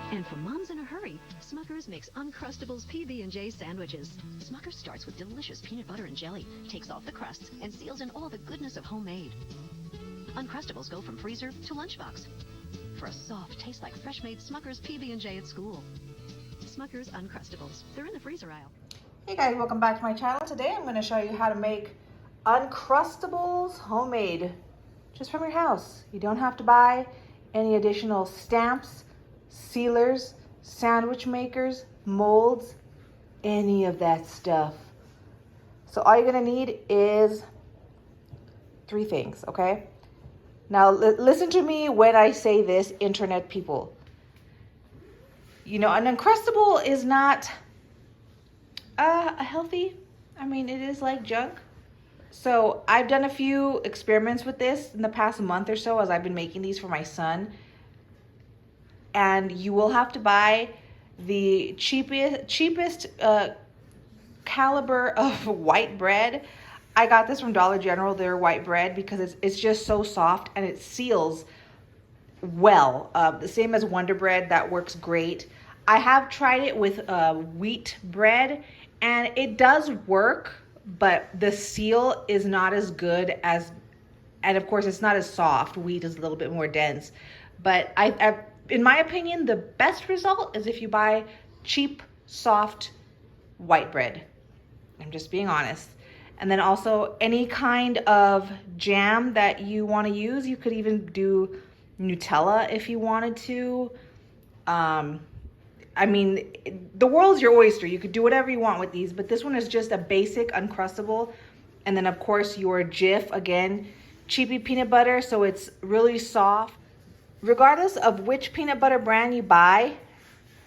And for moms in a hurry, Smucker's makes Uncrustables PB&J sandwiches. Smucker's starts with delicious peanut butter and jelly, takes off the crusts, and seals in all the goodness of homemade. Uncrustables go from freezer to lunchbox for a soft taste like fresh-made Smucker's PB&J at school. Smucker's Uncrustables. They're in the freezer aisle. Hey guys, welcome back to my channel. Today I'm going to show you how to make Uncrustables homemade, just from your house. You don't have to buy any additional stamps, sealers, sandwich makers, molds, any of that stuff. So all you're going to need is 3 things, okay? Now listen to me when I say this, internet people. You know, an Uncrustable is not healthy. I mean, it is like junk. So I've done a few experiments with this in the past month or so as I've been making these for my son. And you will have to buy the cheapest caliber of white bread. I got this from Dollar General, their white bread, because it's just so soft and it seals well. The same as Wonder Bread, that works great. I have tried it with wheat bread and it does work, but the seal is not as good as, and of course it's not as soft. Wheat is a little bit more dense. But in my opinion, the best result is if you buy cheap, soft white bread. I'm just being honest. And then also any kind of jam that you want to use. You could even do Nutella if you wanted to. I mean, the world's your oyster. You could do whatever you want with these, but this one is just a basic Uncrustable. And then of course your Jif, again, cheapy peanut butter, so it's really soft. Regardless of which peanut butter brand you buy,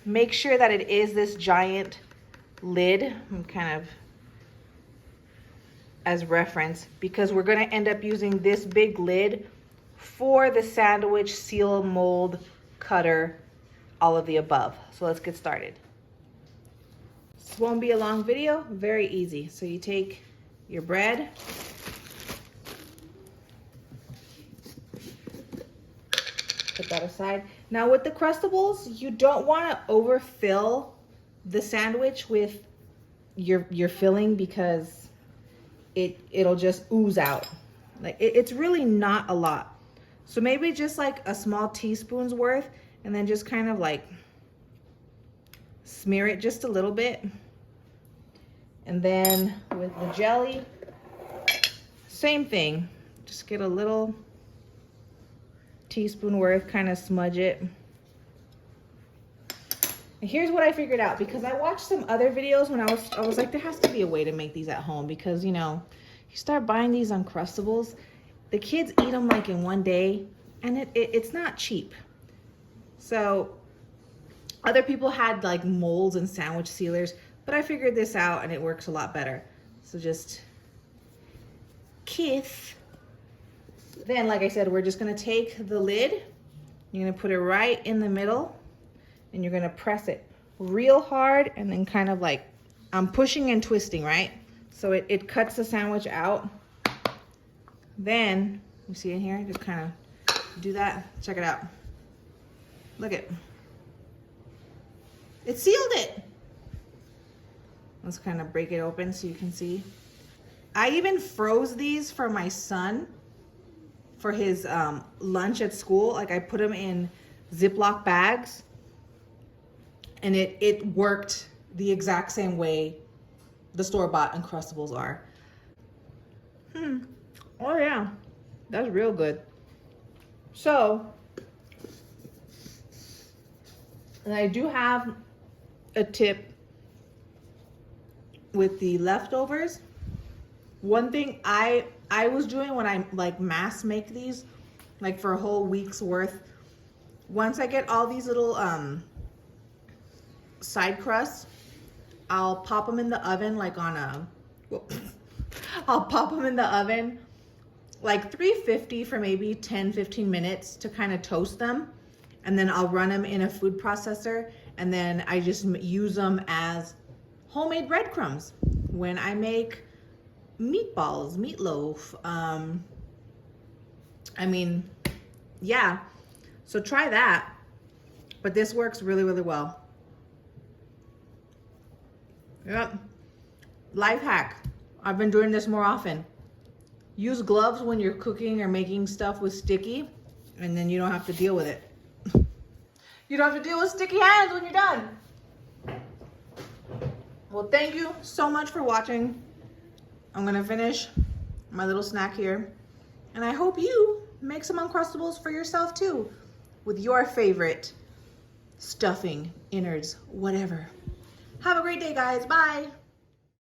make sure that it is this giant lid. I'm kind of as reference, because we're gonna end up using this big lid for the sandwich, seal, mold, cutter, all of the above. So let's get started. This won't be a long video, very easy. So you take your bread, put that aside. Now with the Crustables, you don't want to overfill the sandwich with your filling, because it'll just ooze out. Like it's really not a lot. So maybe just like a small teaspoon's worth, and then just kind of like smear it just a little bit. And then with the jelly, same thing. Just get a little teaspoon worth, kind of smudge it. And here's what I figured out, because I watched some other videos when I was like, there has to be a way to make these at home, because you know, you start buying these Uncrustables, the kids eat them like in one day, and it's not cheap. So other people had like molds and sandwich sealers, but I figured this out and it works a lot better. So just kiss. Then, like I said, we're just gonna take the lid, you're gonna put it right in the middle, and you're gonna press it real hard, and then kind of like, I'm pushing and twisting, right? So it cuts the sandwich out. Then, you see in here, just kind of do that, check it out. Look it sealed it. Let's kind of break it open so you can see. I even froze these for my son for his lunch at school. Like I put them in Ziploc bags, and it worked the exact same way the store-bought Uncrustables are. Oh yeah, that's real good. So, and I do have a tip with the leftovers. One thing I was doing when I like mass make these, like for a whole week's worth, once I get all these little side crusts, I'll pop them in the oven like on a, I'll pop them in the oven like 350 for maybe 10-15 minutes to kind of toast them. And then I'll run them in a food processor, and then I just use them as homemade breadcrumbs when I make meatballs, meatloaf. I mean, yeah. So try that. But this works really, really well. Yep. Life hack. I've been doing this more often. Use gloves when you're cooking or making stuff with sticky, and then you don't have to deal with it. You don't have to deal with sticky hands when you're done. Well, thank you so much for watching. I'm gonna finish my little snack here. And I hope you make some Uncrustables for yourself too, with your favorite stuffing, innards, whatever. Have a great day, guys. Bye.